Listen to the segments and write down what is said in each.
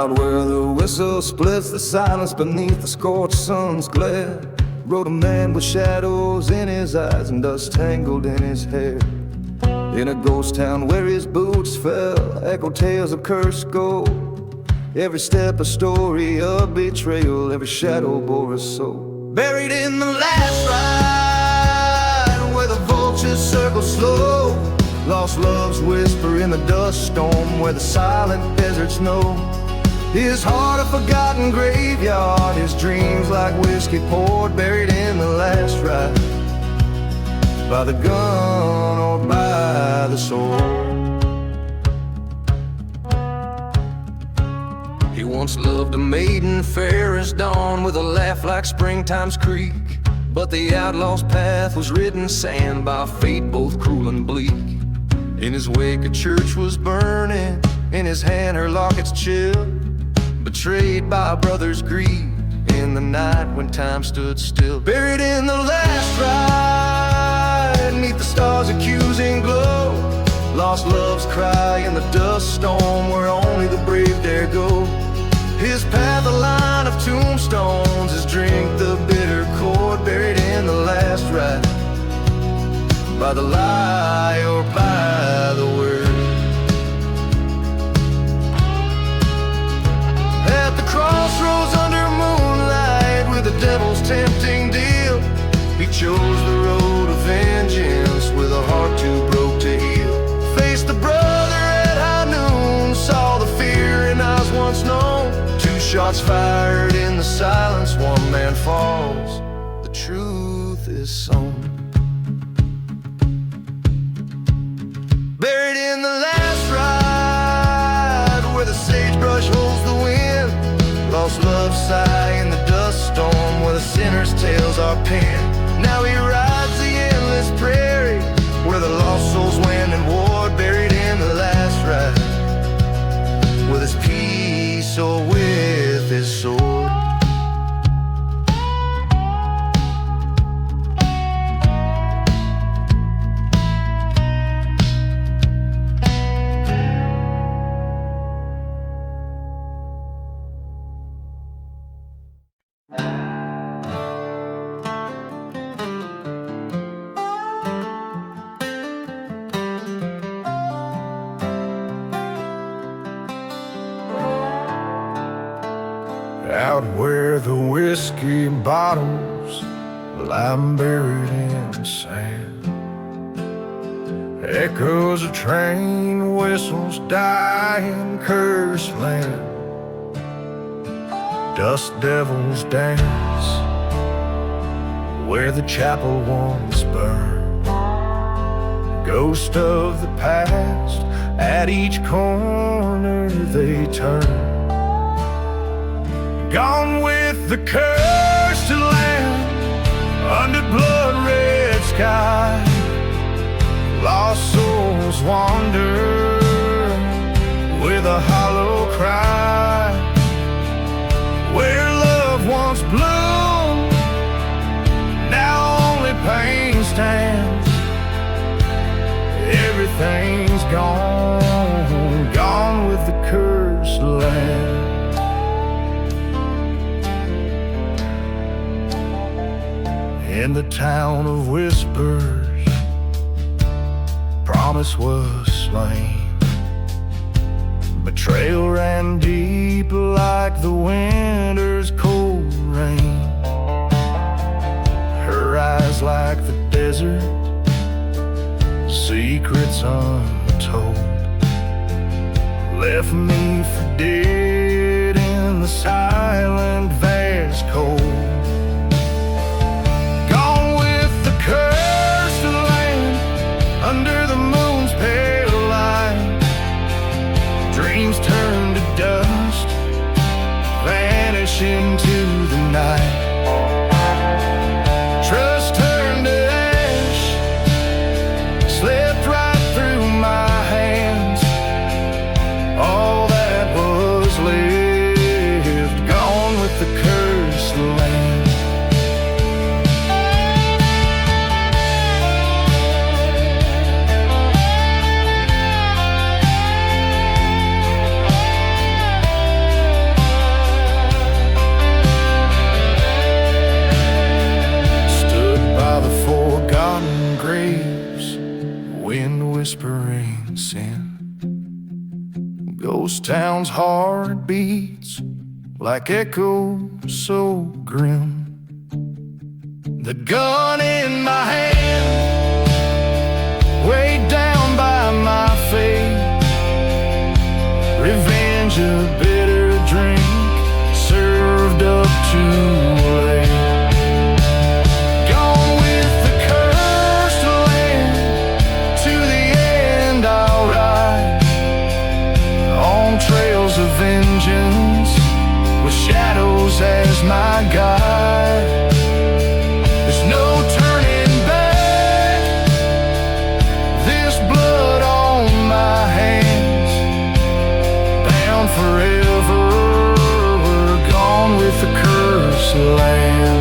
Out where the whistle splits the silence beneath the scorched sun's glare, rode a man with shadows in his eyes and dust tangled in his hair. In a ghost town where his boots fell, echoed tales of cursed gold. Every step a story of betrayal, every shadow bore a soul. Buried in the last ride, where the vultures circle slow, lost loves whisper in the dust storm, where the silent deserts know. His heart a forgotten graveyard, his dreams like whiskey poured, buried in the last ride, by the gun or by the sword. He once loved a maiden fair as dawn, with a laugh like springtime's creek, but the outlaw's path was written sand by fate both cruel and bleak. In his wake a church was burning, in his hand her locket's chill, betrayed by a brother's greed in the night when time stood still. Buried in the last ride, neath the stars' accusing glow, lost loves cry in the dust storm, where only the brave dare go. His path a line of tombstones, his drink the bitter cord, buried in the last ride, by the lie or by the word. At the crossroads under moonlight, with the devil's tempting deal, he chose the road of vengeance, with a heart too broke to heal. Faced the brother at high noon, saw the fear in eyes once known. Two shots fired in the silence, one man falls, the truth is sown. Buried in the last ride, where the sagebrush holds the wind, lost love sigh in the dust storm, where the sinner's tales are penned. Now he rides the endless prairie, where the lost souls went and warred, buried in the last ride, with his peace or with his sword. Out where the whiskey bottles lie buried in sand, echoes of train whistles die in cursed land. Dust devils dance where the chapel once burned, ghost of the past at each corner they turn. Gone with the cursed land, under blood-red sky, lost souls wander with a hollow cry. Where love once bloomed, now only pain stands. Everything's gone, gone with the cursed land. In the town of whispers, promise was slain. Betrayal ran deep like the winter's cold rain. Her eyes like the desert, secrets untold, left me for dead in the silent vast cold. Cursed land, under the moon's pale light, dreams turn to dust, vanish into the night. Trust turned to ash, slipped right through my hands. All that was left, gone with the curse. wind whispering sin. Ghost town's heart beats like echoes so grim. The gun in my hand, weighed down by my fate. Revenge a bitter drink, served up too late. Gone with the cursed land, to the end I'll ride. On trails of vengeance, with shadows as my guide. There's no turning back, this blood on my hands. Bound forever, we're gone with the cursed land.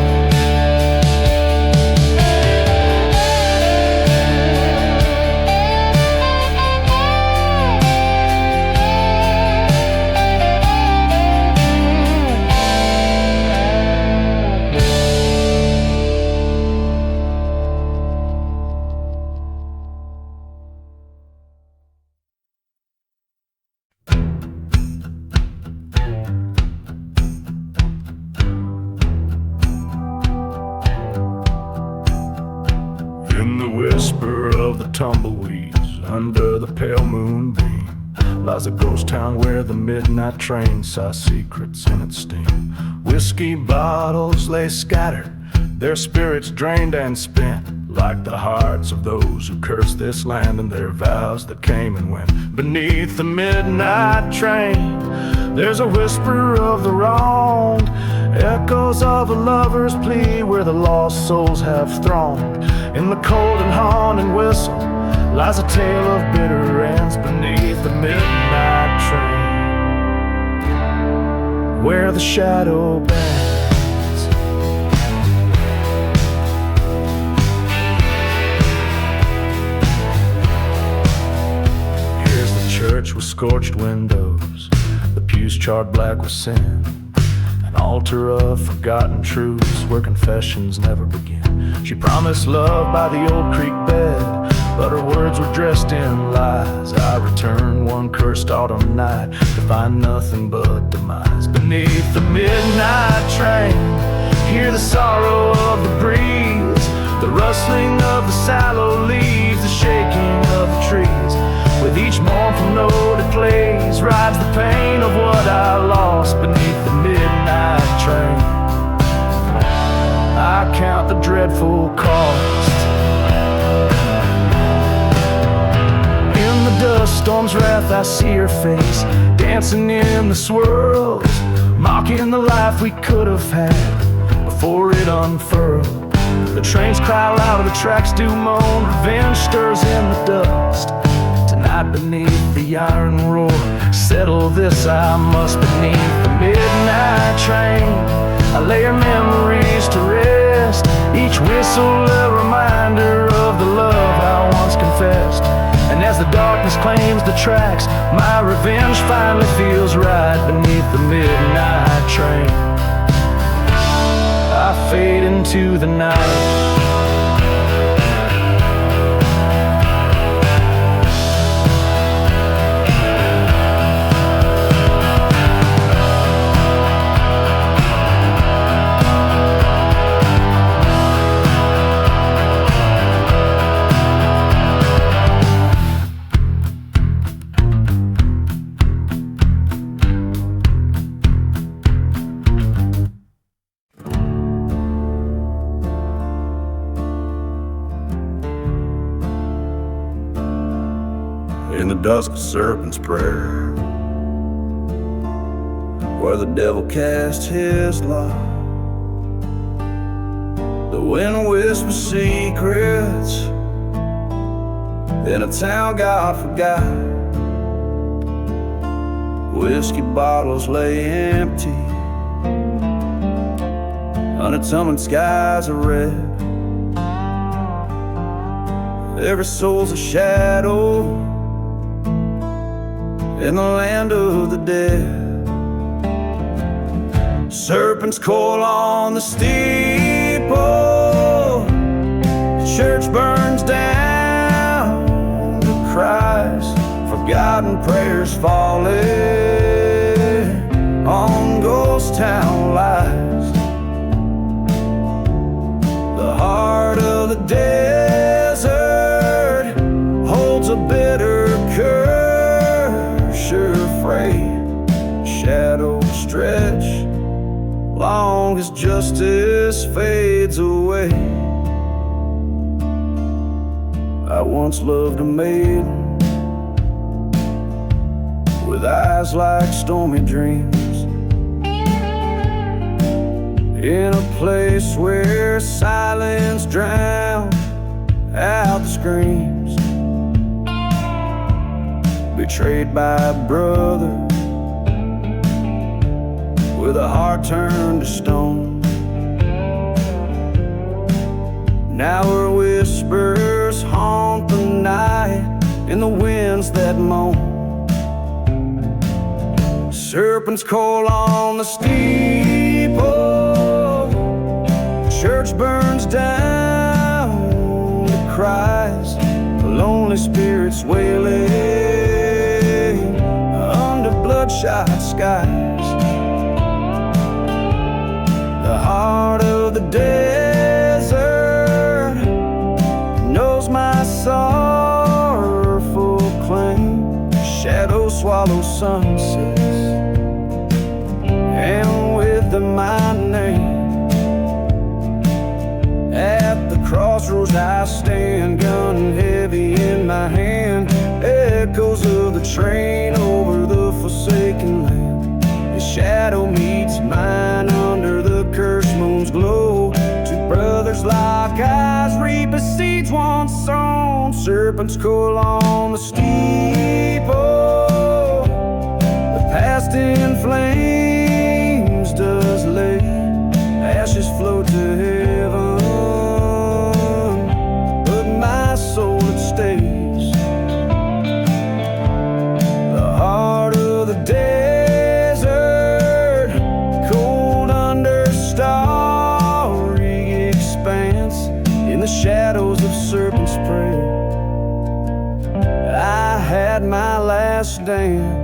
In the whisper of the tumbleweeds, under the pale moonbeam, lies a ghost town where the midnight train saw secrets in its steam. Whiskey bottles lay scattered, their spirits drained and spent, like the hearts of those who cursed this land and their vows that came and went. Beneath the midnight train, there's a whisper of the wronged, echoes of a lover's plea where the lost souls have thronged. In the cold and haunting whistle lies a tale of bitter ends. Beneath the midnight train, where the shadow bends. Here's the church with scorched windows, the pews charred black with sin, an altar of forgotten truths where confessions never begin. She promised love by the old creek bed, but her words were dressed in lies. I returned one cursed autumn night to find nothing but demise. Beneath the midnight train, hear the sorrow of the breeze, the rustling of the sallow leaves, the shaking of the trees. With each mournful note it plays, rides the pain of what I lost. Beneath the midnight train, I count the dreadful cost. In the dust storm's wrath I see her face, dancing in the swirls, mocking the life we could have had before it unfurled. The trains cry loud, the tracks do moan, revenge stirs in the dust. Tonight beneath the iron roar, settle this I must. Beneath the midnight train, I lay her memories to rest, each whistle a reminder of the love I once confessed. And as the darkness claims the tracks, my revenge finally feels right. Beneath the midnight train, I fade into the night. In the dusk of serpent's prayer, where the devil cast his lot, the wind whispers secrets in a town God forgot. Whiskey bottles lay empty, undetermined skies are red. Every soul's a shadow in the land of the dead. Serpents call on the steeple, the church burns down, forgotten prayers falling on ghost town lies. The heart of the desert holds a bitter curse, sure afraid shadows stretch long as justice fades away. I once loved a maiden with eyes like stormy dreams, in a place where silence drowned out the screams. Betrayed by a brother with a heart turned to stone. Now her whispers haunt the night in the winds that moan. Serpents call on the steeple, church burns down to cries, lonely spirits wailing under bloodshot skies. The heart of the desert knows my sorrowful claim. Shadows swallow sunsets, and with them my name. At the crossroads I stand, gun heavy in my hand, echoes of the train over the forsaken land. His shadow meets mine under the cursed moon's glow. Two brothers lock eyes, reap as seeds once sown. Serpents coil on the steeple, the past in flames does lay. Ashes float to heaven, but my soul it stays. The heart of the desert, cold under starry expanse, in the shadows of serpent's prayer, I had my last dance.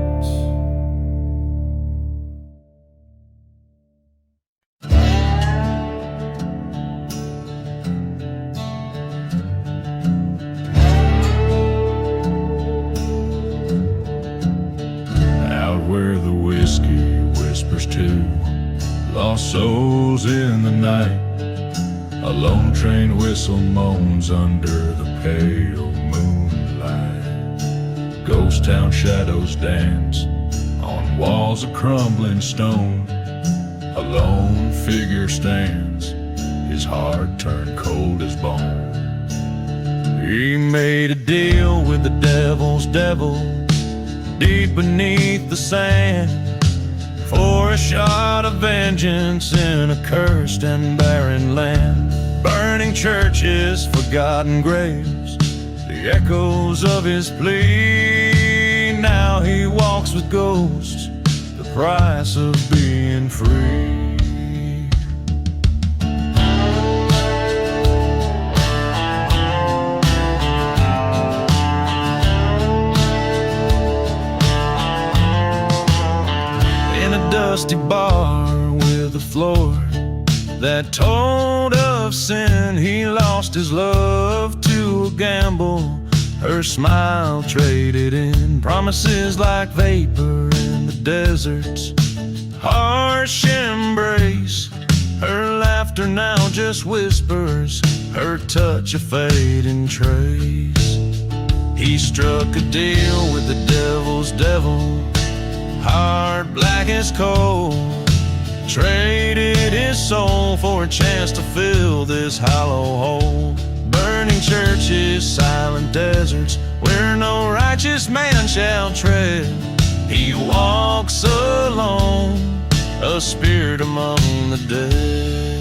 Lost souls in the night, a lone train whistle moans under the pale moonlight. Ghost town shadows dance on walls of crumbling stone. A lone figure stands, his heart turned cold as bone. He made a deal with the devil's devil deep beneath the sand, for a shot of vengeance in a cursed and barren land. Burning churches, forgotten graves, the echoes of his plea. Now he walks with ghosts, the price of being free. Dusty bar with a floor that told of sin. He lost his love to a gamble, her smile traded in. Promises like vapor in the desert's harsh embrace. Her laughter now just whispers, her touch a fading trace. He struck a deal with the devil's devil, heart black as coal, traded his soul for a chance to fill this hollow hole. Burning churches, silent deserts, where no righteous man shall tread. He walks alone, a spirit among the dead.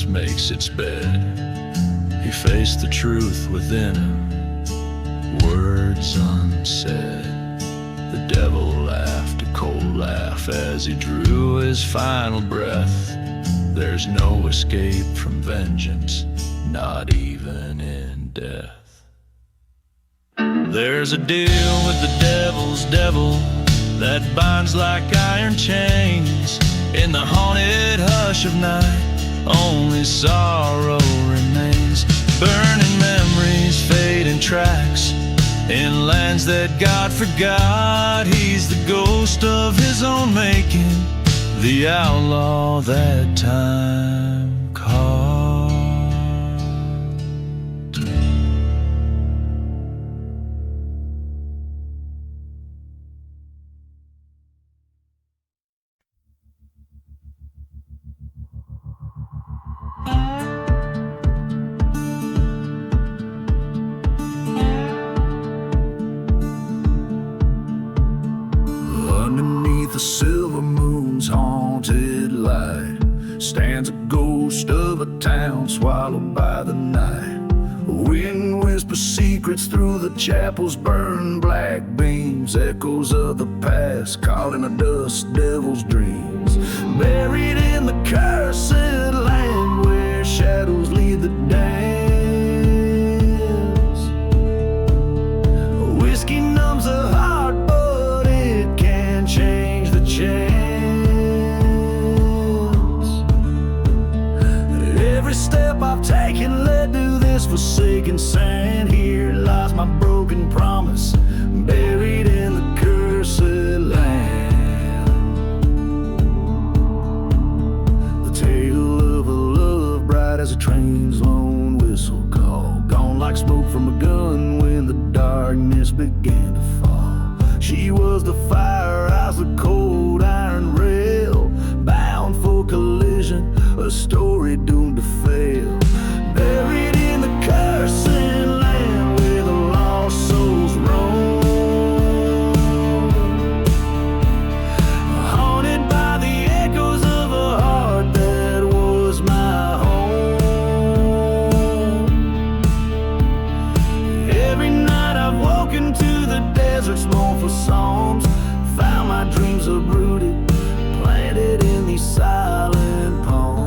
makes its bed. He faced the truth within him, words unsaid. The devil laughed a cold laugh as he drew his final breath. There's no escape from vengeance, not even in death. There's a deal with the devil's devil that binds like iron chains. In the haunted hush of night, only sorrow remains. Burning memories, fading tracks, in lands that God forgot. He's the ghost of his own making, the outlaw that time caught. Underneath the silver moon's haunted light stands a ghost of a town swallowed by the night. Wind whispers secrets through the chapel's burned black beams, echoes of the past caught in a dust devil's dreams. Buried in the cursed land where shadows lead the dance. Whiskey numbs the heart, but it can't change the chance. Every step I've taken led to this forsaken sand. Here lies my broken promise, buried in the cursed land. The tale of a love bright as a train's lone whistle call, gone like smoke from a gun when the darkness began to fall. She was the fire, I was the cold iron rail, bound for collision, a story doomed to fail. Buried in the cursed land where the lost souls roam, haunted by the echoes of a heart that was my home. Every night I've woken to the desert's mournful psalms, found my dreams uprooted, planted in these silent palms.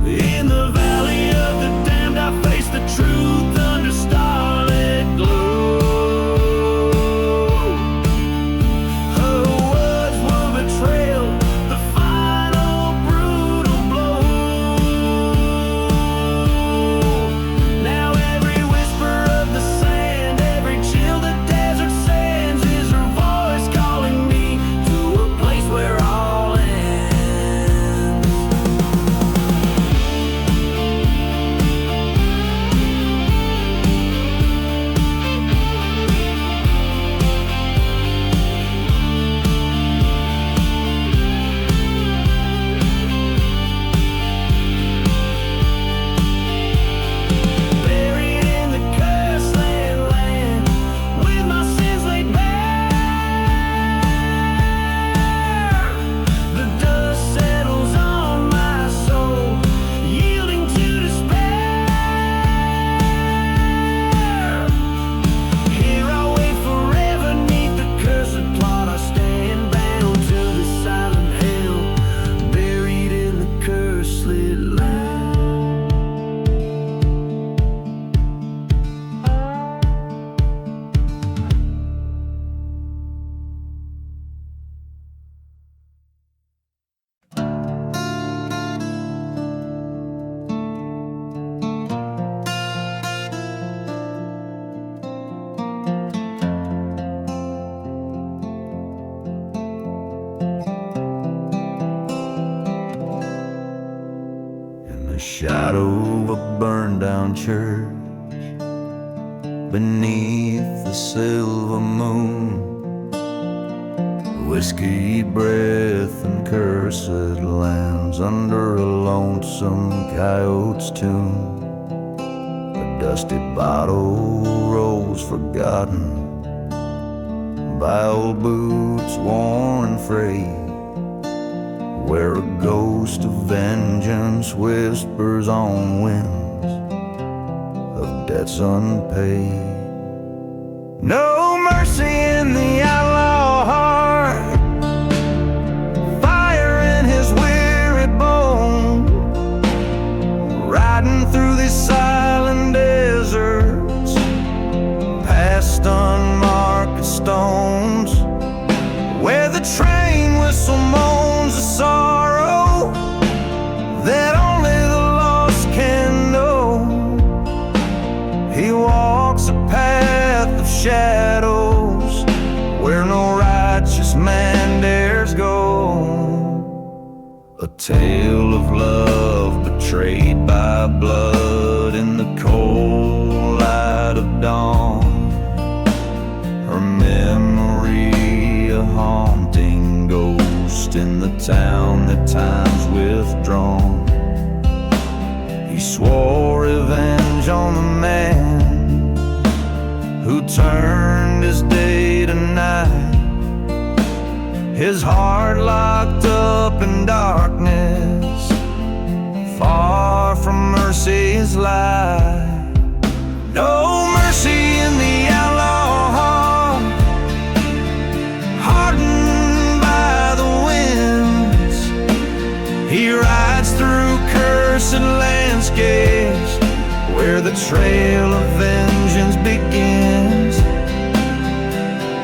In the valley of the damned I face the truth under starlit glow. Her words were betrayal, the final brutal blow. Now every whisper of the sand, every chill the desert sends, is her voice calling me to a place where all ends. Buried in the cursed land, with my sins laid bare. The dust settles on my soul, yielding to despair. Here I wait forever 'neath the cursed plot. I stand bound to the silent hell, buried in the cursed land. In the shadow of a burned down church, beneath the silver moon, whiskey breath and cursed lands under a lonesome coyote's tune. A dusty bottle rolls forgotten by old boots worn and frayed, where a ghost of vengeance whispers on winds of debts unpaid. No mercy in the outlaw heart, fire in his weary bone, riding through these silent deserts, past unmarked stones, where the train whistle moans a sorrow that only the lost can know. He walks a path of shadows where no righteous man dares go. A tale of love betrayed by blood in the cold light of dawn. Her memory a haunting ghost in the town that time's withdrawn. He swore revenge on the man who turned his day to night, his heart locked up in darkness, far from mercy's light. No mercy in the outlaw heart, hardened by the winds. He rides through cursed landscapes where the trail of vengeance begins.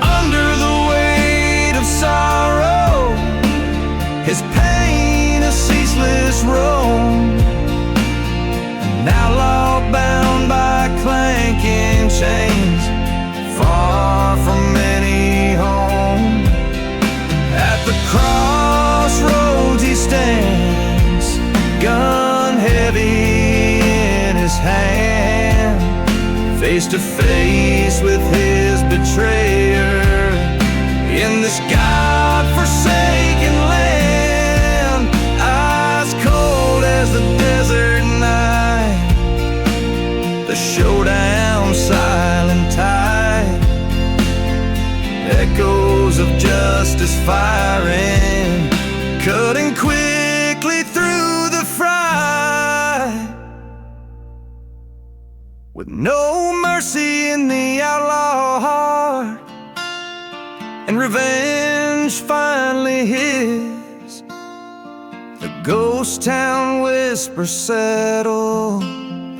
Under the weight of sorrow, his pain a ceaseless roam. An outlaw bound by clanking chains, far from any home. At the crossroads he stands, gun heavy in his hand, face to face with his betrayer in this God-forsaken land. Eyes cold as the desert night, the showdown silent tide, echoes of justice firing, cutting quickly through the fray. With no mercy in the outlaw heart, and revenge finally his, the ghost town whispers settle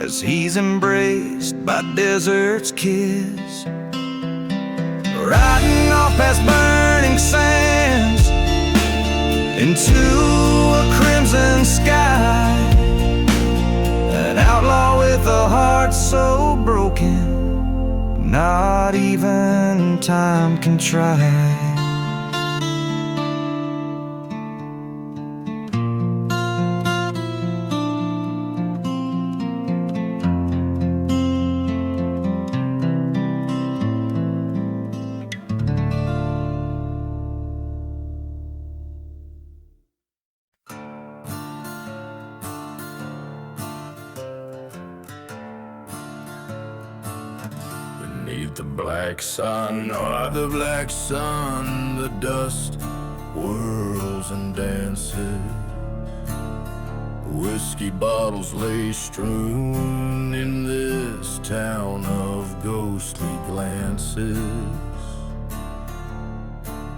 as he's embraced by desert's kiss. Riding off past burning sands into a crimson sky, an outlaw with a heart so broken not even time can try. Beneath the black sun, oh, the black sun, the dust whirls and dances. Whiskey bottles lay strewn in this town of ghostly glances.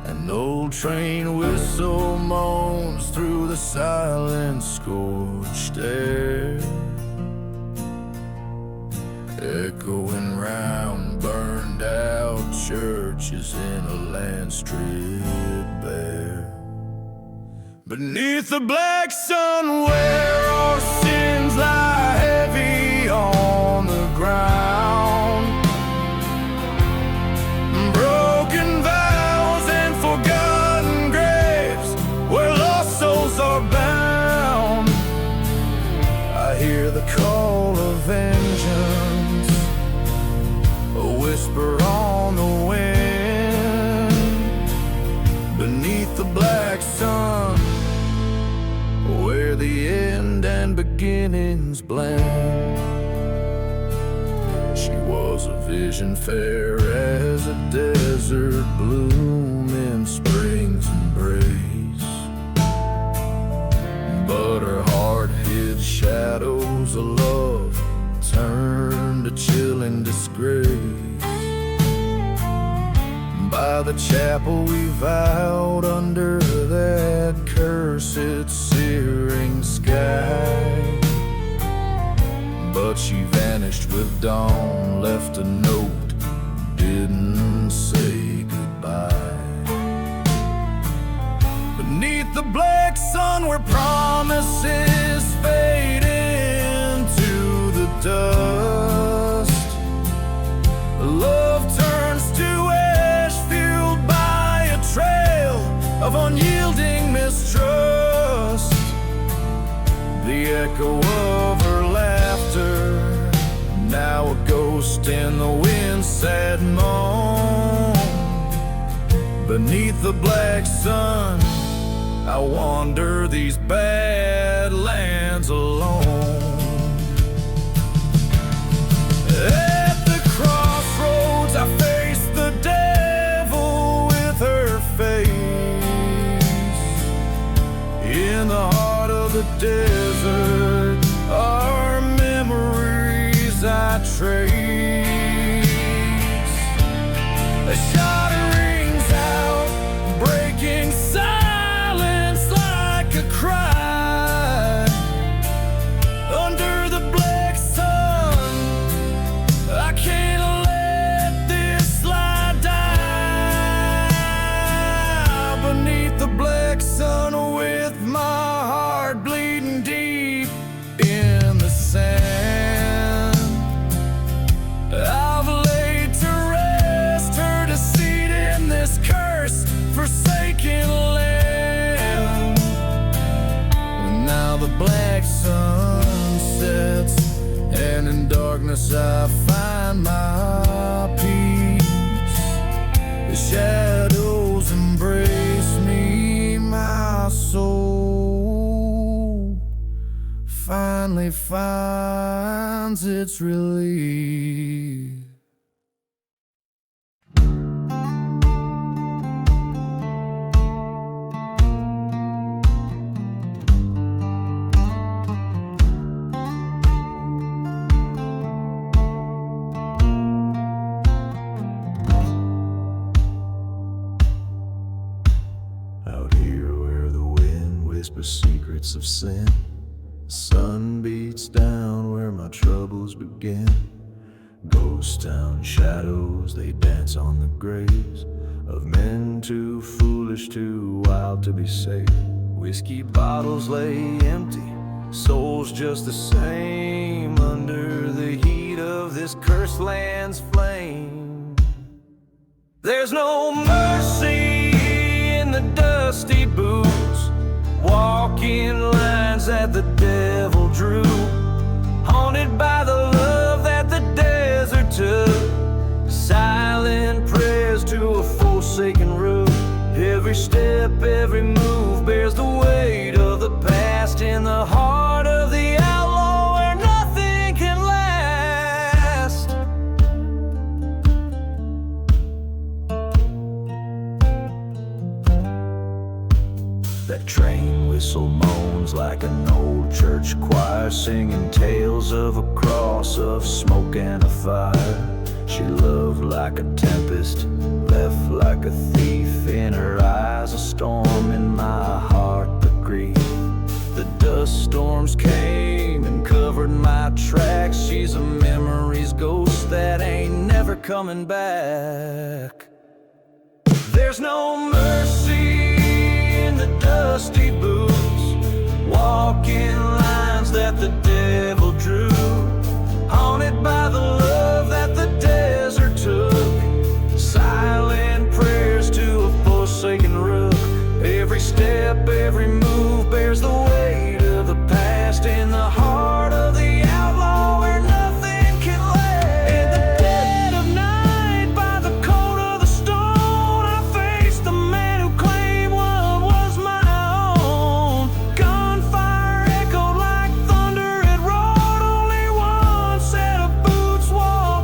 An old train whistle moans through the silent scorched air, echoing round burned out churches in a land stripped bare. Beneath the black sun where our sins lie heavy on the ground, broken vows and forgotten graves where lost souls are bound. I hear the call of vengeance, a whisper on the wind. Beneath the black sun where the end and beginnings blend. She was a vision fair as a desert bloom in spring's embrace, but her heart hid shadows of love turned to chilling disgrace. By the chapel we vowed under that cursed searing sky, but she vanished with dawn, left a note, didn't say goodbye. Beneath the black sun where promises fade into the dust, love turns to ash, fueled by a trail of unyielding mistrust. The echo of her laughter, now a ghost in the wind's sad moan. Beneath the black sun, I wander these badlands alone. At the crossroads I face the devil with her face. In the heart of the desert are memories I trace. A shot rings out, breaking silence like a cry. Under the black sun, I can't let this lie die. Beneath the black sun, with my heart bleeding deep in the sand, I've laid to rest her deceit in this cursed, forsaken land. Now the black sun sets, and in darkness I find my peace. The shadows embrace me, my soul finally finds its relief. Out here where the wind whispers secrets of sin, the sun beats down where my troubles begin. Ghost town shadows, they dance on the graves of men too foolish, too wild to be safe. Whiskey bottles lay empty, souls just the same, under the heat of this cursed land's flame. There's no mercy in the dusty boots, walking lines that the devil drew, haunted by the love that the desert took. Silent prayers to a forsaken roof. Every step, every move bears the weight of the past, in the heart of the outlaw where nothing can last. That train whistle moans like an old church choir, singing tales of a cross, of smoke and a fire. She loved like a tempest, left like a thief. In her eyes a storm, in my heart the grief. The dust storms came and covered my tracks. She's a memory's ghost that ain't never coming back. There's no mercy in the dusty boots, walking lines that the devil drew, haunted by the love that the desert took. Silent prayers to a forsaken rook. Every step, every move bears the weight of the past, in the heart of the outlaw where nothing can last. In the dead of night, by the cold of the stone, I faced the man who claimed what was my own. Gunfire echoed like thunder, it roared. Only one set of boots walked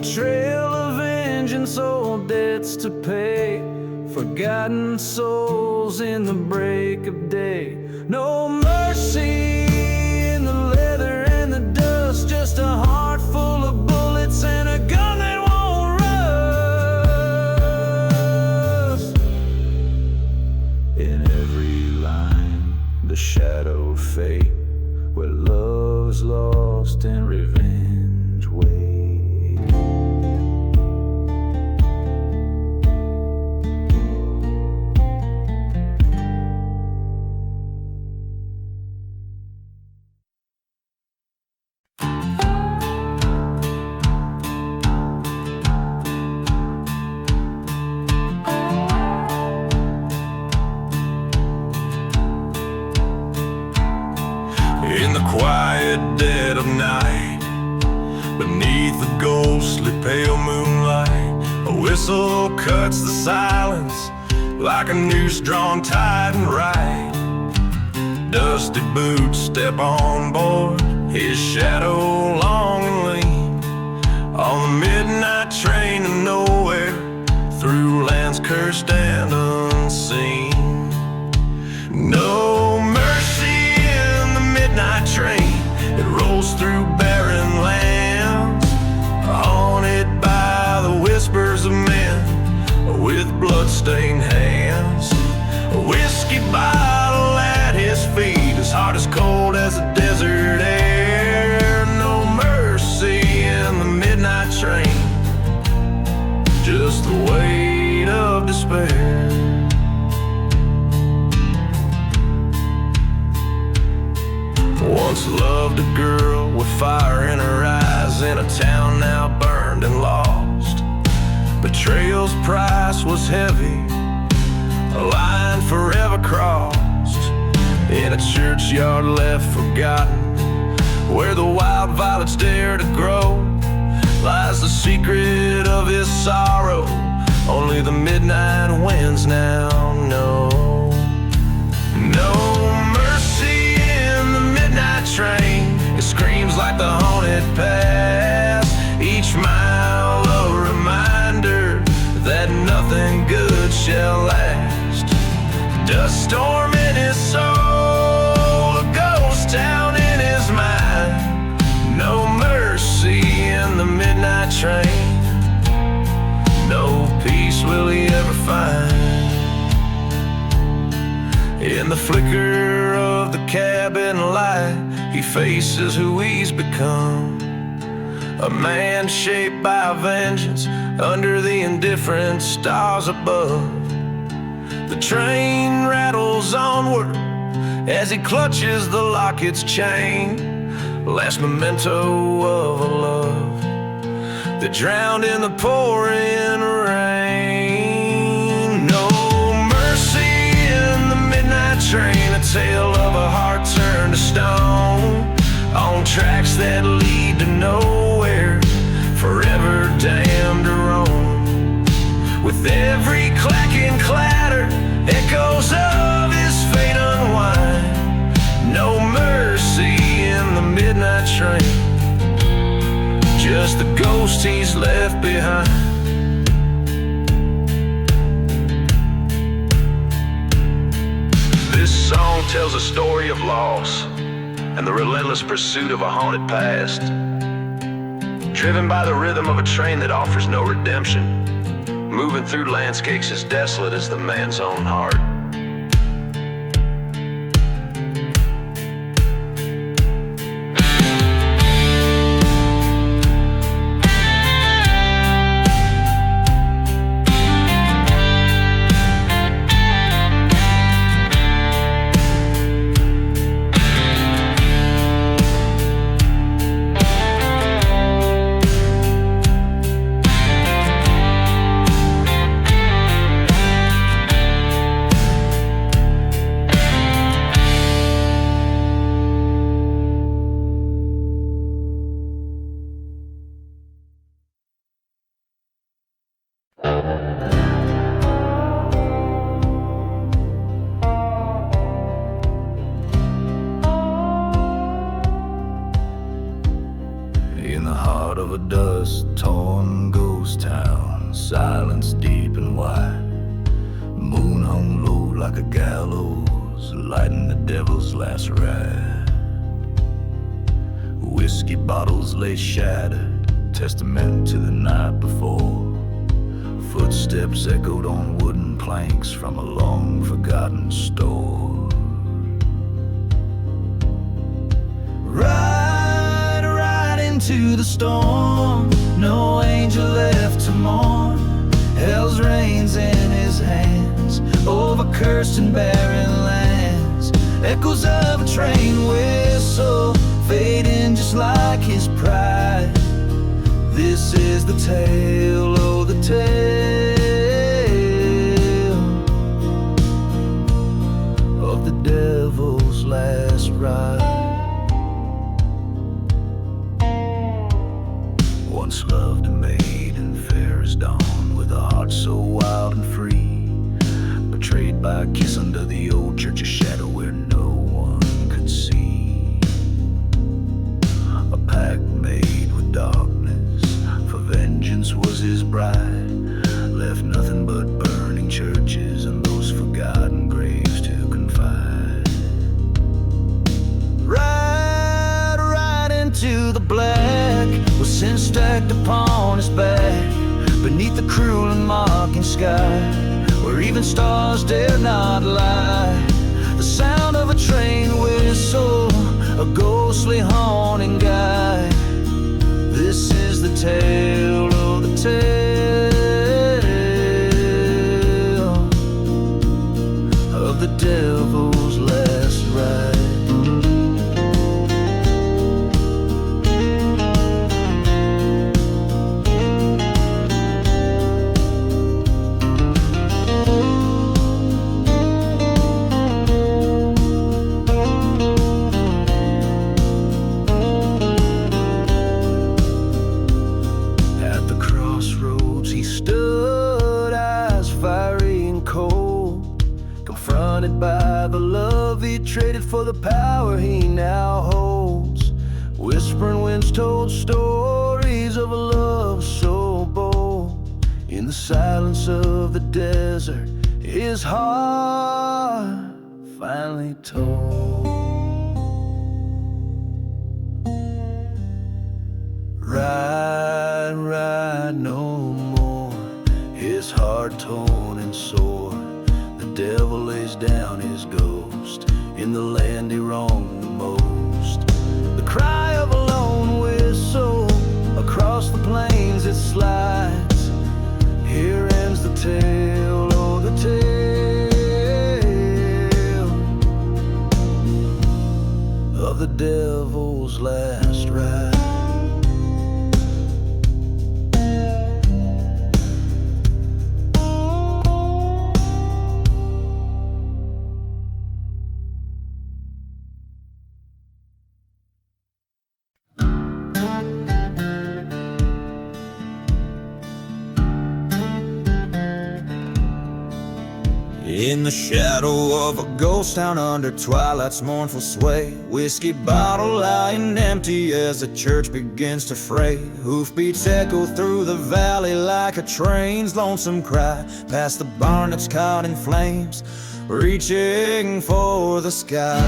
trail of vengeance, old debts to pay, forgotten souls in the break of day. No mercy in the leather and the dust, just a heart full of bullets and a gun that won't rust. In every line, the shadow of fate, where love's lost and revenge waits. In the quiet dead of night, beneath the ghostly pale moonlight, a whistle cuts the silence like a noose drawn tight and right. Dusty boots step on board, his shadow long and lean, on the midnight train to nowhere, through lands cursed and unseen. No mercy in the midnight train, it rolls through barren lands, haunted by the whispers of men with bloodstained hands. A whiskey bottle at his feet, his heart is cold as the desert air. No mercy in the midnight train, just the weight of despair. Once loved a girl with fire in her eyes, in a town now burned and lost. Betrayal's price was heavy, a line forever crossed. In a churchyard left forgotten, where the wild violets dare to grow, lies the secret of his sorrow, only the midnight winds now know. No mercy in the midnight train, it screams like the haunted past, each mile a reminder that nothing good shall last. Dust storm in his soul, a ghost town in his mind. No mercy in the midnight train, no peace will he ever find. In the flicker of the cabin light, he faces who he's become, a man shaped by vengeance under the indifferent stars above. The train rattles onward as he clutches the locket's chain, last memento of a love that drowned in the pouring rain. No mercy in the midnight train, a tale of a heart turned to stone, on tracks that lead to nowhere, forever damned to roam. With every clack and clatter, echoes of his fate unwind. No mercy in the midnight train, just the ghost he's left behind. This song tells a story of loss and the relentless pursuit of a haunted past, driven by the rhythm of a train that offers no redemption, moving through landscapes as desolate as the man's own heart. In the heart of a dust-torn ghost town, silence deep and wide, moon hung low like a gallows, lighting the devil's last ride. Whiskey bottles lay shattered, testament to the night before. Footsteps echoed on wooden planks from a long-forgotten store. Right into the storm, no angel left to mourn. Hell's reins in his hands, over cursed and barren lands. Echoes of a train whistle, fading just like his pride. This is the tale, oh the tale of the devil's last ride. Once loved a maiden fair as dawn, with a heart so wild and free, betrayed by a kiss under the old church's shadow where no one could see. A pact made with darkness, for vengeance was his bride, left nothing but burning churches and those forgotten graves to confide. Right into the black, was sin stacked upon his back, beneath the cruel and mocking sky, where even stars dare not lie. The sound of a train whistle, a ghostly haunting guide. This is the tale, oh the tale of the devil's last ride. By the love he traded for the power he now holds. Whispering winds told stories of a love so bold. In the silence of the desert, his heart finally told. Ride no more, his heart torn and sore. The devil lays down his ghost in the land he wronged the most. The cry of a lone whistle, across the plains it slides. Here ends the tale, oh the tale of the devil's last ride. In the shadow of a ghost town under twilight's mournful sway, whiskey bottle lying empty as the church begins to fray. Hoofbeats echo through the valley like a train's lonesome cry, past the barn that's caught in flames, reaching for the sky.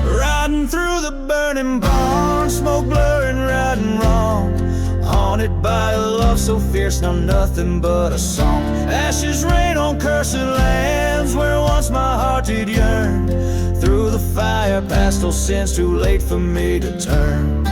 Riding through the burning barn, smoke blurring right and wrong, haunted by a love so fierce, now nothing but a song. Ashes rain on cursed lands where once my heart did yearn. Through the fire, past those sins, too late for me to turn.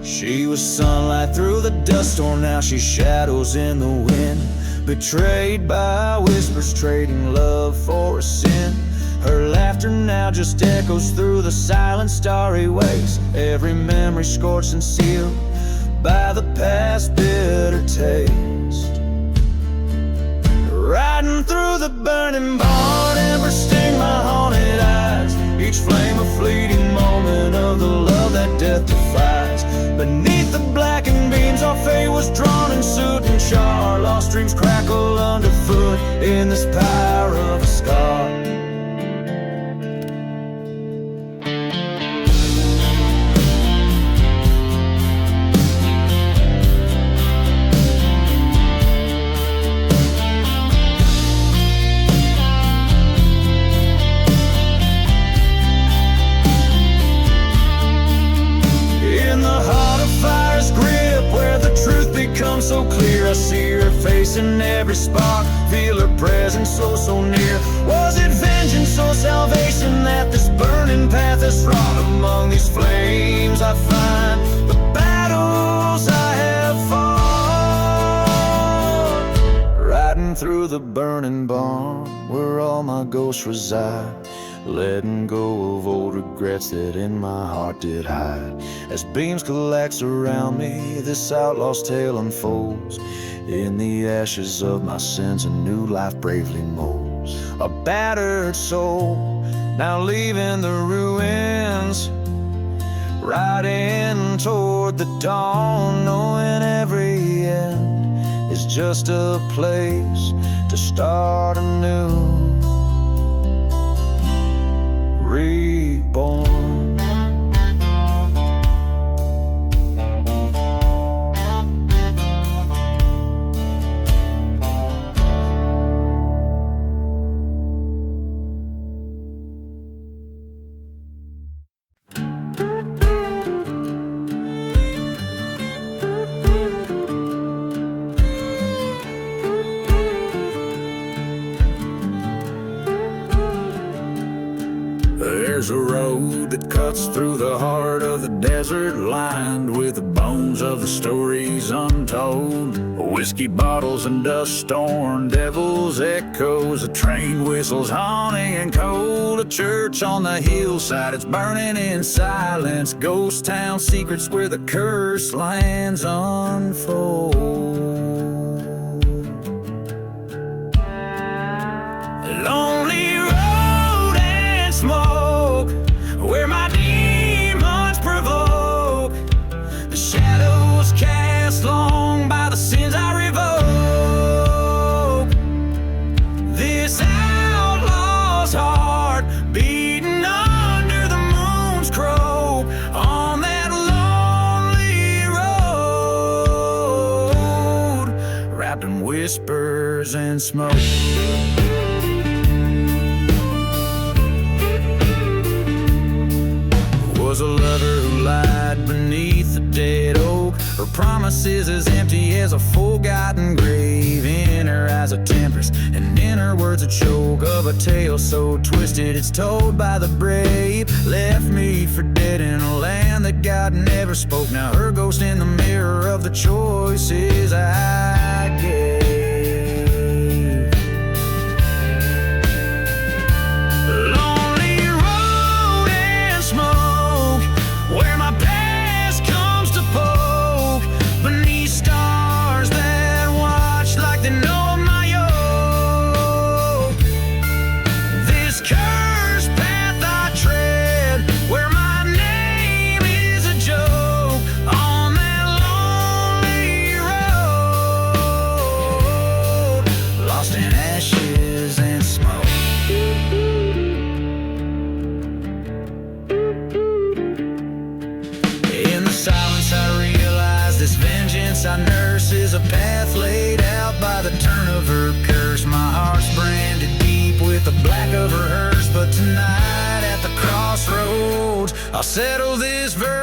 She was sunlight through the dust storm, now she's shadows in the wind. Betrayed by whispers, trading love for a sin. Her laughter now just echoes through the silent starry ways, every memory scorched and sealed by the past bitter taste. Riding through the burning barn, embers sting my haunted eyes, each flame a fleeting moment of the love that death defies. Beneath the blackened beams, our fate was drawn in suit and char, lost dreams crackle underfoot in this power of a scar. So clear, I see her face in every spark, feel her presence so near. Was it vengeance or salvation that this burning path has wrought? Among these flames I find the battles I have fought. Riding through the burning barn where all my ghosts reside, letting go of old regrets that in my heart did hide. As beams collapse around me, this outlaw's tale unfolds. In the ashes of my sins, a new life bravely molds. A battered soul, now leaving the ruins, riding toward the dawn, knowing every end is just a place to start anew. Reborn. There's a road that cuts through the heart of the desert, lined with the bones of the stories untold. Whiskey bottles and dust-storm devils, echoes of train whistles haunting and cold. A church on the hillside, it's burning in silence. Ghost town secrets where the cursed lands unfold. Lonely road and smoke, where my demons provoke. The shadows cast long by the sins I revoke. This outlaw's heart beating under the moon's croak, on that lonely road, wrapped in whispers and smoke. Was a lover who lied beneath the dead oak. Her promises as empty as a forgotten grave. In her eyes a tempest, and in her words a choke of a tale so twisted it's told by the brave. Left me for dead in a land that God never spoke. Now her ghost in the mirror of the choices I gave. Where my past comes to poke beneath stars that watch like they know my yoke. This cursed path I tread, where my name is a joke, on that lonely road, lost in ashes and smoke. Silence I realize this vengeance I nurse is a path laid out by the turn of her curse. My heart's branded deep with the black of her hearse, but tonight at the crossroads I'll settle this verse.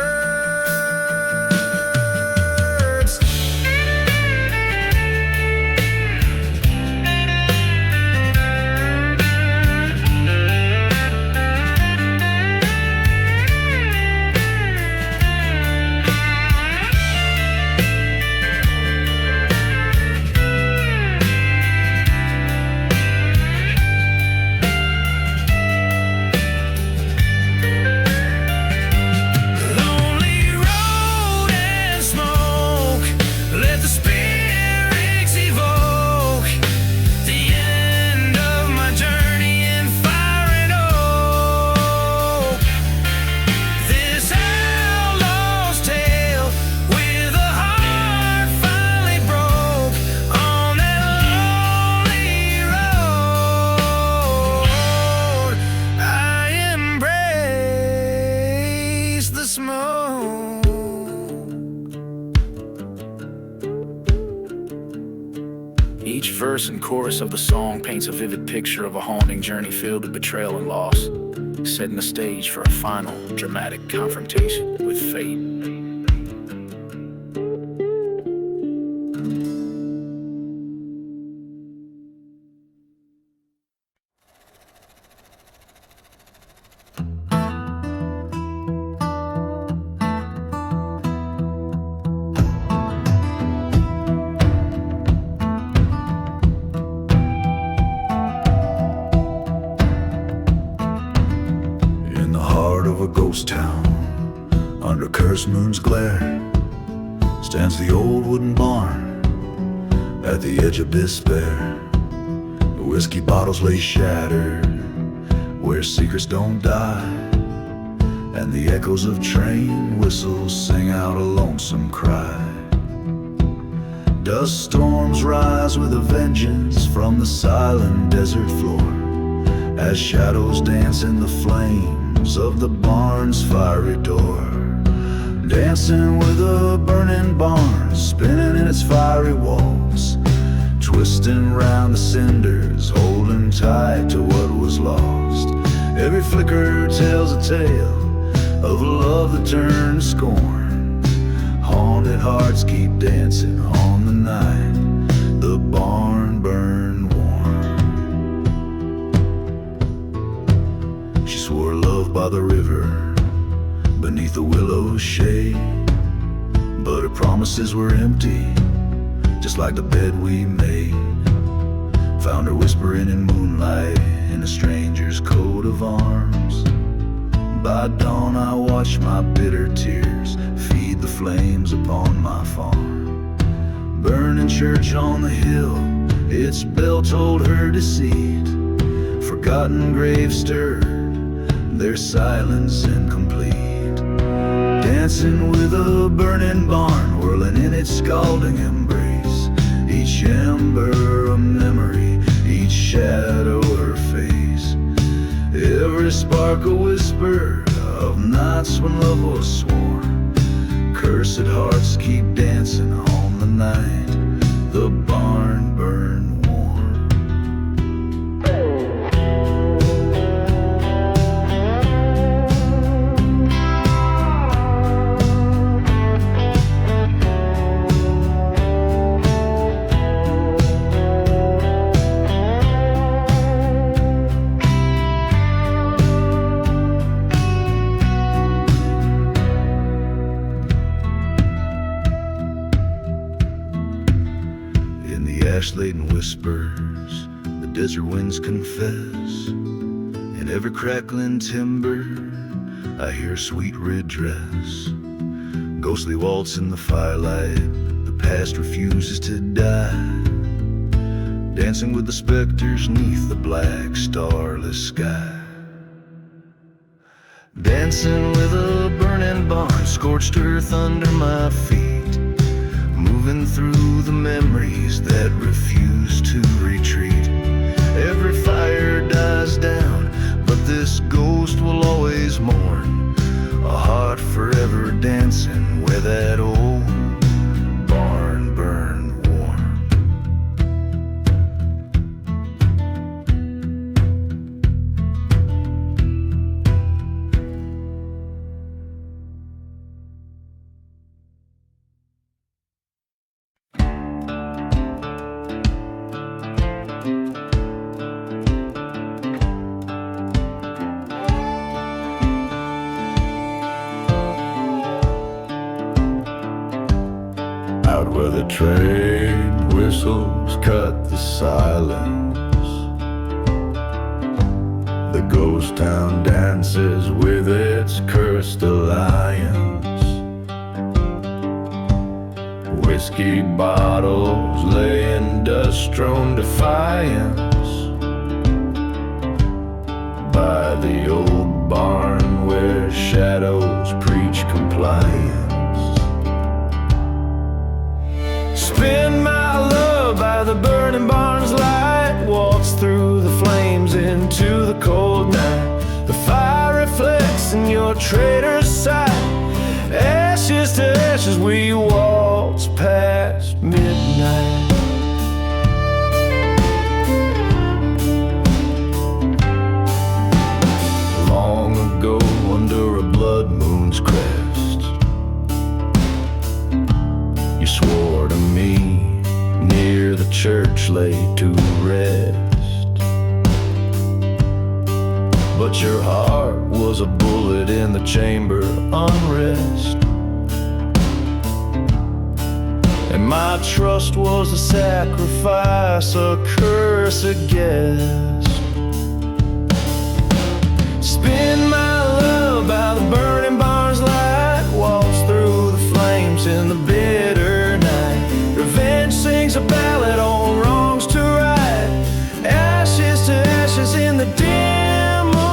Lonely verse and chorus of the song paints a vivid picture of a haunting journey filled with betrayal and loss, setting the stage for a final, dramatic confrontation with fate. Ghost town, under cursed moon's glare, stands the old wooden barn at the edge of despair. The whiskey bottles lay shattered where secrets don't die, and the echoes of train whistles sing out a lonesome cry. Dust storms rise with a vengeance from the silent desert floor, as shadows dance in the flames of the barn's fiery door. Dancing with a burning barn, spinning in its fiery walls, twisting round the cinders, holding tight to what was lost. Every flicker tells a tale of a love that turned to scorn. Haunted hearts keep dancing on the night the barn burned warm. She swore love by the river, beneath the willow's shade, but her promises were empty, just like the bed we made. Found her whispering in moonlight in a stranger's coat of arms. By dawn I watched my bitter tears feed the flames upon my farm. Burning church on the hill, its bell told her deceit. Forgotten graves stirred, their silence incomplete. Dancing with a burning barn, whirling in its scalding embrace. Each ember a memory, each shadow her face. Every spark a whisper of nights when love was sworn. Cursed hearts keep dancing on the night the barn burned warm. Ash-laden whispers, the desert winds confess. In every crackling timber, I hear sweet red dress. Ghostly waltz in the firelight, the past refuses to die. Dancing with the specters neath the black starless sky. Dancing with a burning barn, scorched earth under my feet. Moving through the memories that refuse to retreat. Every fire dies down, but this ghost will always mourn. A heart forever dancing where that old barn burned warm. Out where the train whistles cut the silence, the ghost town dances with its cursed alliance. Whiskey bottles lay in dust-strewn defiance by the old barn where shadows preach compliance. Spin my love by the burning barn's light, waltz through the flames into the cold night. The fire reflects in your traitor's sight. Ashes to ashes we waltz past midnight. flesh lay to rest. But your heart was a bullet in the chamber, unrest. And my trust was a sacrifice, a curse, a guess. Spin my love by the burning barn's light, waltz through the flames in the bitter night. Revenge sings a ballad on wrongs to right, ashes to ashes in the dim moonlight.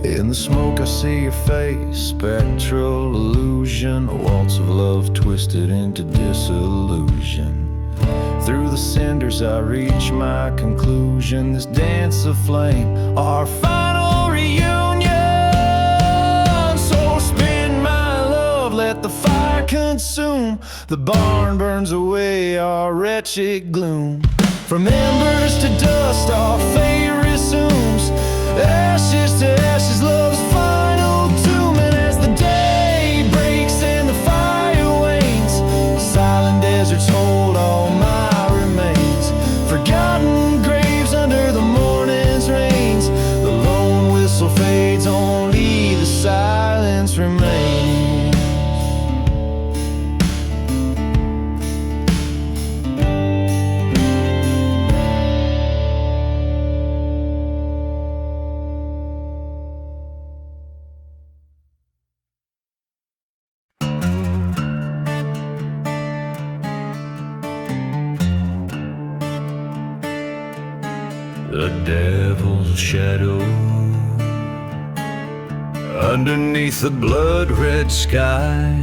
In the smoke I see your face, spectral illusion, a waltz of love twisted into disillusion. Through the cinders I reach my conclusion, this dance of flame, our final reunion. So spin my love, let the fire consume, the barn burns away our wretched gloom. From embers to dust our fate resumes, ashes to ashes, love's final tomb. And as the day breaks and the fire wanes, silent deserts hold all my remains. Forgotten graves under the morning's rains, the lone whistle fades, only the silence remains. The devil's shadow underneath the blood-red sky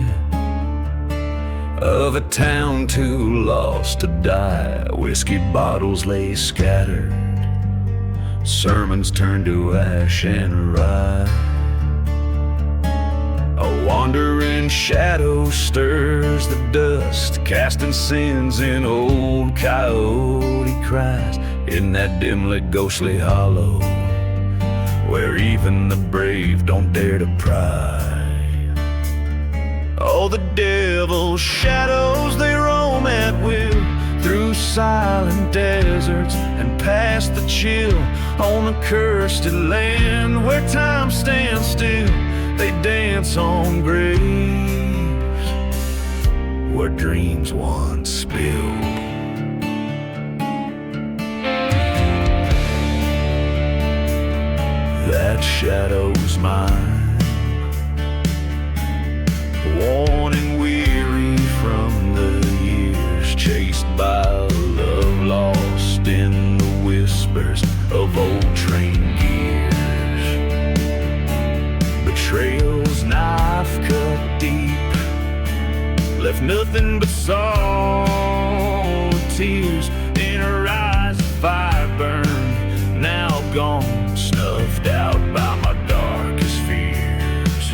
of a town too lost to die. Whiskey bottles lay scattered, sermons turned to ash and rye. A wandering shadow stirs the dust, casting sins in old coyote cries. In that dimly ghostly hollow, where even the brave don't dare to pry. Oh, the devil's shadows, they roam at will through silent deserts and past the chill on the cursed land where time stands still. They dance on graves where dreams once spilled. That shadow's mine, worn and weary from the years, chased by love lost in the whispers of old train gears. Betrayal's knife cut deep, left nothing but solid tears. In her eyes a fire burned, now gone, snuffed out by my darkest fears.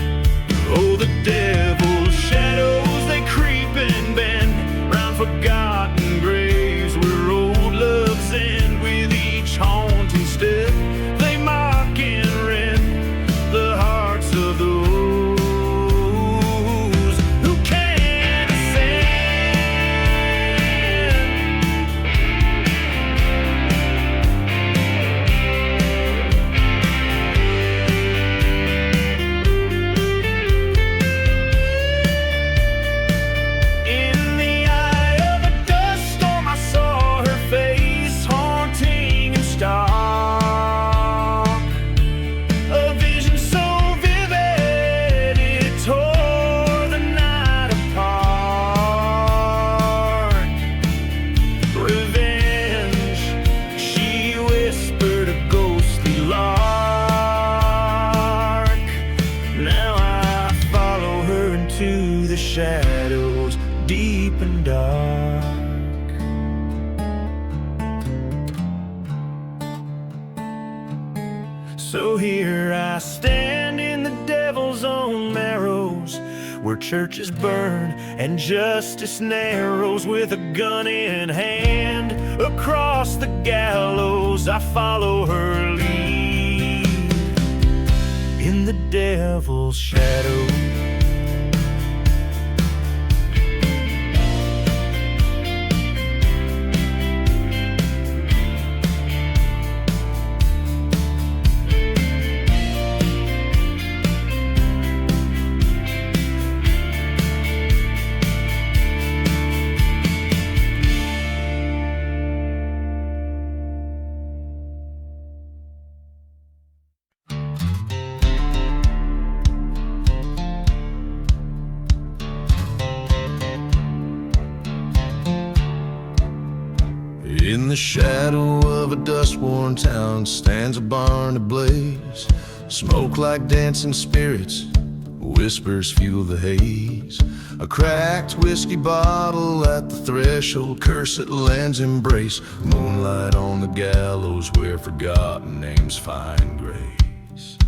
Oh, the devil's shadows, they creep and bend round forgotten graves where old loves end. With each haunting step they mock and rend the hearts of those who can't ascend. Shadows deep and dark. So here I stand in the devil's own marrows, where churches burn and justice narrows. With a gun in hand, across the gallows I follow her lead, in the devil's shadow. In the shadow of a dust-worn town stands a barn ablaze. Smoke like dancing spirits, whispers fuel the haze. A cracked whiskey bottle at the threshold, curse at land's embrace. Moonlight on the gallows where forgotten names find grace.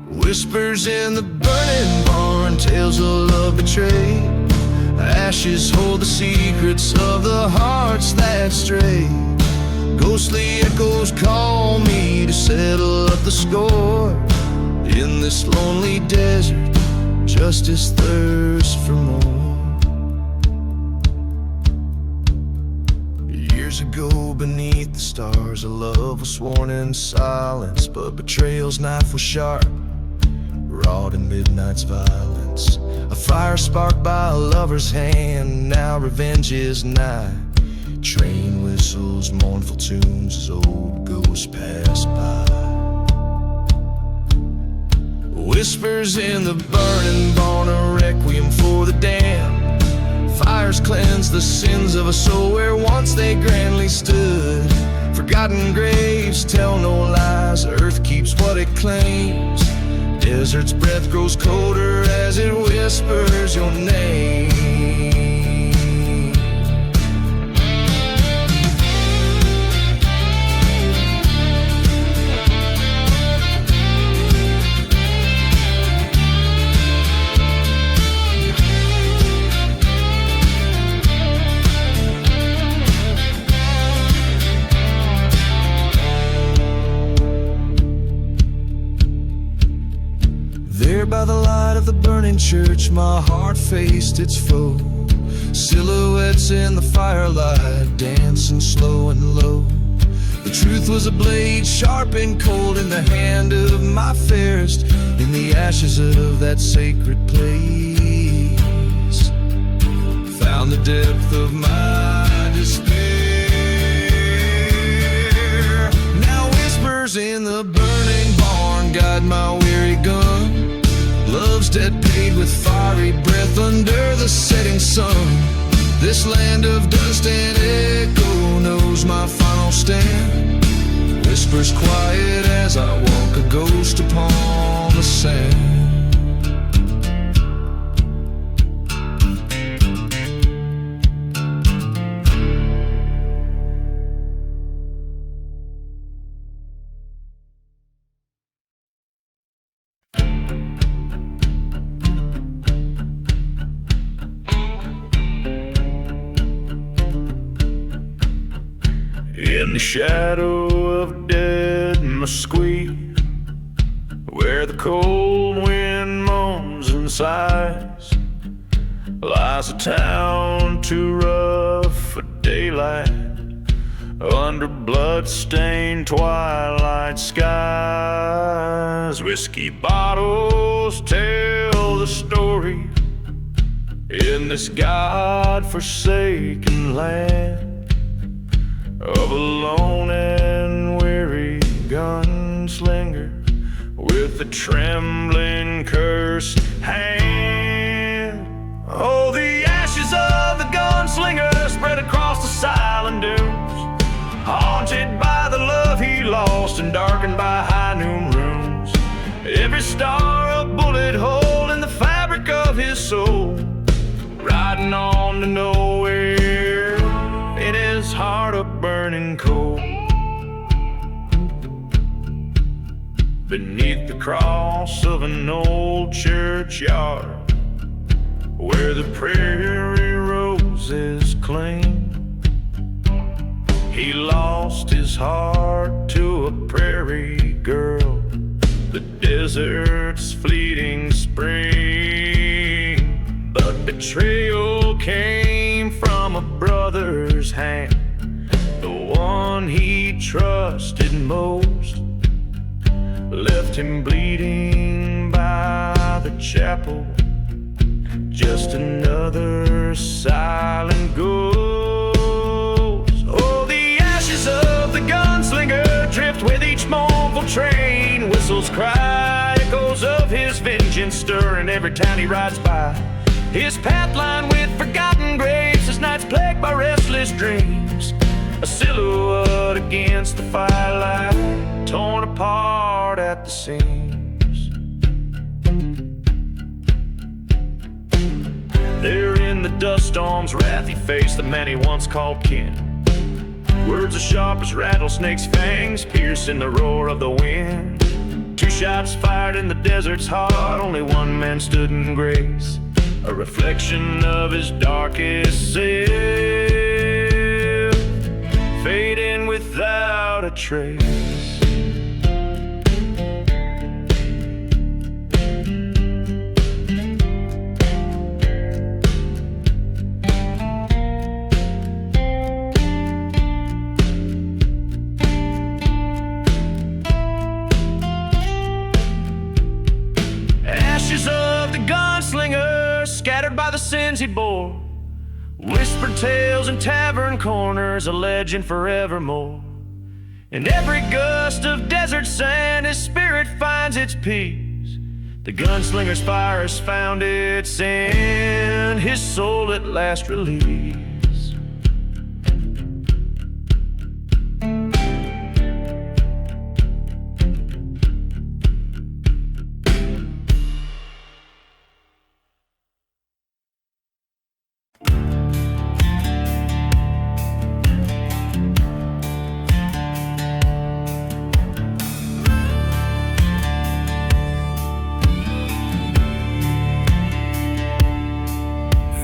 Whispers in the burning barn, tales of love betrayed. Ashes hold the secrets of the hearts that stray. Ghostly echoes call me to settle up the score. In this lonely desert, justice thirsts for more. Years ago beneath the stars, a love was sworn in silence, but betrayal's knife was sharp, wrought in midnight's violence. A fire sparked by a lover's hand, now revenge is nigh. Train whistles, mournful tunes as old ghosts pass by. Whispers in the burning barn, a requiem for the damned. Fires cleanse the sins of a soul where once they grandly stood. Forgotten graves tell no lies, earth keeps what it claims. Desert's breath grows colder as it whispers your name. There by the light of the burning church, my heart faced its foe. Silhouettes in the firelight, dancing slow and low. The truth was a blade, sharp and cold in the hand of my fairest. In the ashes of that sacred place, found the depth of my despair. Now whispers in the burning barn guide my weary gun. Love's debt paid with fiery breath under the setting sun. This land of dust and echo knows my final stand. Whispers quiet as I walk a ghost upon the sand. In the shadow of dead mesquite, where the cold wind moans and sighs, lies a town too rough for daylight, under blood-stained twilight skies. Whiskey bottles tell the story in this God-forsaken land of a lone and weary gunslinger with a trembling cursed hand. Oh, the ashes of the gunslinger spread across the silent dunes, haunted by the love he lost and darkened by high noon runes. Every star a bullet hole in the fabric of his soul, riding on to nowhere in his heart of burning coal. Beneath the cross of an old churchyard, where the prairie roses cling. He lost his heart to a prairie girl, the desert's fleeting spring. But betrayal came from a brother's hand, the one he trusted most. Left him bleeding by the chapel, just another silent ghost. Oh, the ashes of the gunslinger drift with each mournful train. Whistles cry, echoes of his vengeance stirring every town he rides by. His path lined with forgotten graves, his nights plagued by restless dreams. A silhouette against the firelight, torn apart at the seams. There in the dust storm's wrath he faced the man he once called kin. Words as sharp as rattlesnakes' fangs piercing the roar of the wind. 2 shots fired in the desert's heart, only one man stood in grace, a reflection of his darkest self, fading without a trace. Ashes of the gunslinger scattered by the sins he bore, whispered tales in tavern corners, a legend forevermore. In every gust of desert sand, his spirit finds its peace. The gunslinger's fire has found its end, his soul at last released.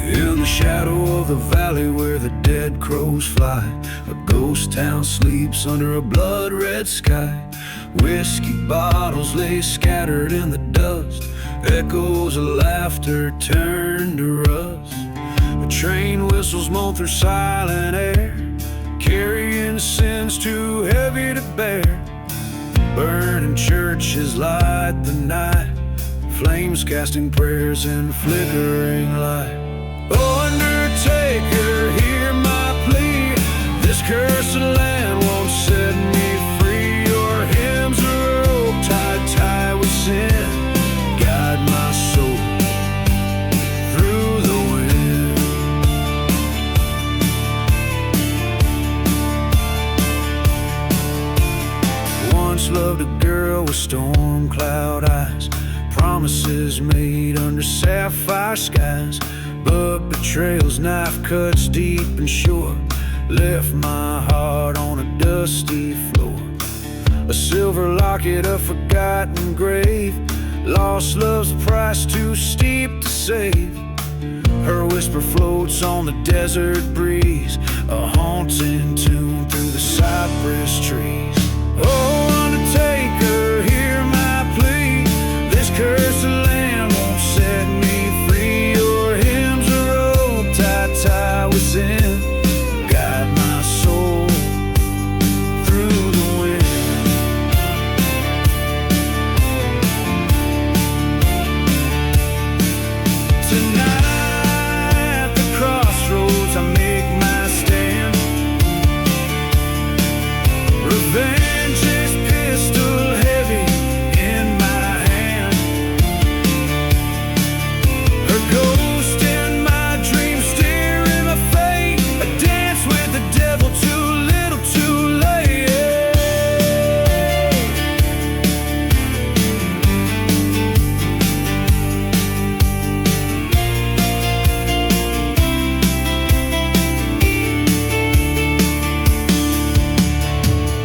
In the shadow of the valley where the dead crows fly, a ghost town sleeps under a blood-red sky. Whiskey bottles lay scattered in the dust, echoes of laughter turn to rust. A train whistles moan through silent air, carrying sins too heavy to bear. Burning churches light the night, flames casting prayers in flickering light. Oh, undertaker, hear my plea. This cursed land won't set me free. Your hymns are a rope tied with sin. Guide my soul through the wind. Once loved a girl with storm cloud eyes, promises made under sapphire skies. But betrayal's knife cuts deep and short, left my heart on a dusty floor. A silver locket, a forgotten grave, lost love's price too steep to save. Her whisper floats on the desert breeze, a haunting tune through the cypress trees. Oh, undertaker, hear my plea. This cursed land won't set me free. Your hymns are rope tied with sin. Guide my soul through the wind. Tonight at the crossroads I make my stand. Revenge is pistol heavy in my hand. Her ghost in my dreams steering my fate. I dance with the devil, too little too late.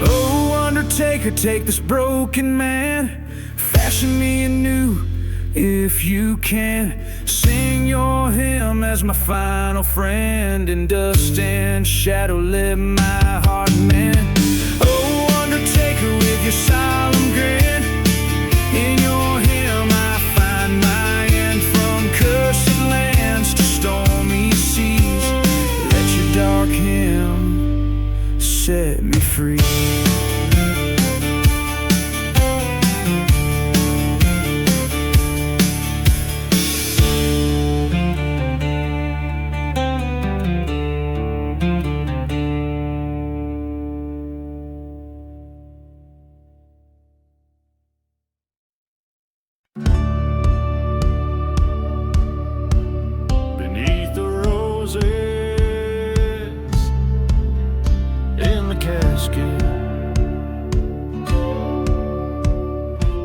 Oh, undertaker, take this broken man, fashion me anew, If you can sing your hymn as my final friend, in dust and shadow let my heart mend. Oh, undertaker with your solemn grin, in your hymn I find my end. From cursed lands to stormy seas, let your dark hymn set me free.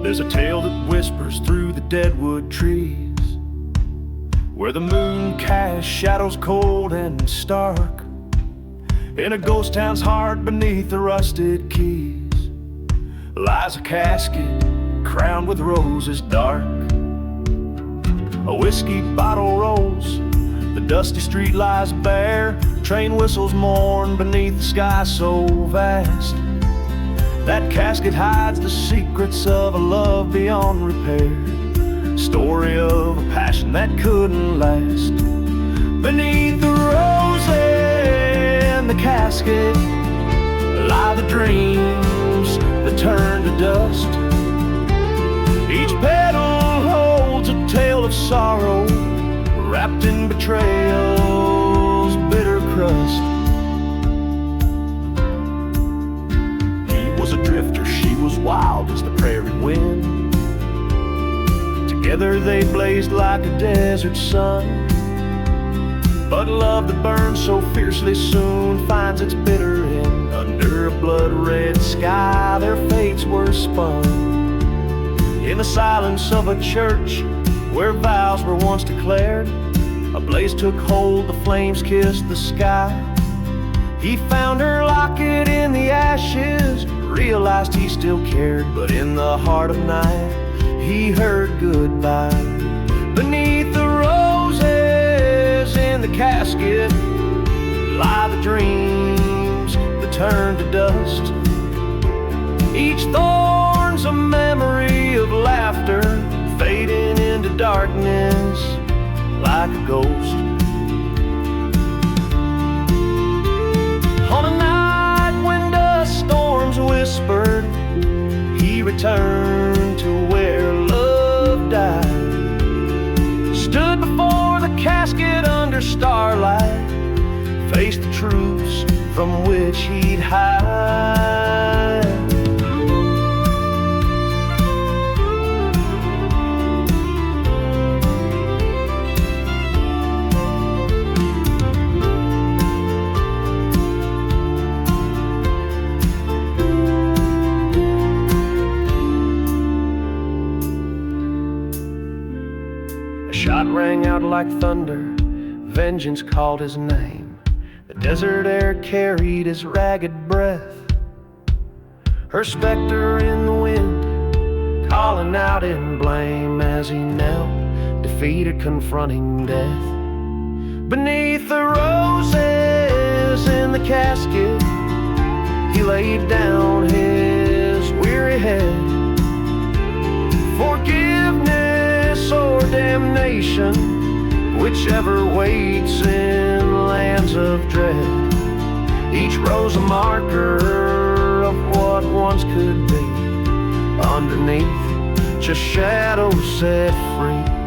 There's a tale that whispers through the deadwood trees, where the moon casts shadows cold and stark. In a ghost town's heart beneath the rusted keys lies a casket crowned with roses dark. A whiskey bottle rolls, the dusty street lies bare. Train whistles mourn beneath the sky so vast. That casket hides the secrets of a love beyond repair, story of a passion that couldn't last. Beneath the roses in the casket lie the dreams that turn to dust. Each petal holds a tale of sorrow, wrapped in betrayal's bitter crust. A drifter, she was wild as the prairie wind. Together they blazed like a desert sun. But love that burns so fiercely soon finds its bitter end. Under a blood-red sky their fates were spun. In the silence of a church where vows were once declared, a blaze took hold, the flames kissed the sky. He found her locket in the ashes, realized he still cared, but in the heart of night he heard goodbye. Beneath the roses in the casket lie the dreams that turn to dust. Each thorn's a memory of laughter, fading into darkness like a ghost. On a night when dust storms whispered, he returned to where love died. Stood before the casket under starlight, faced the truths from which he'd hide. Shot rang out like thunder, vengeance called his name. The desert air carried his ragged breath. Her specter in the wind, calling out in blame as he knelt, defeated, confronting death. Beneath the roses in the casket, he laid down his weary head. Forgiveness or damnation, whichever waits in lands of dread. Each rose a marker of what once could be. Underneath, just shadows set free.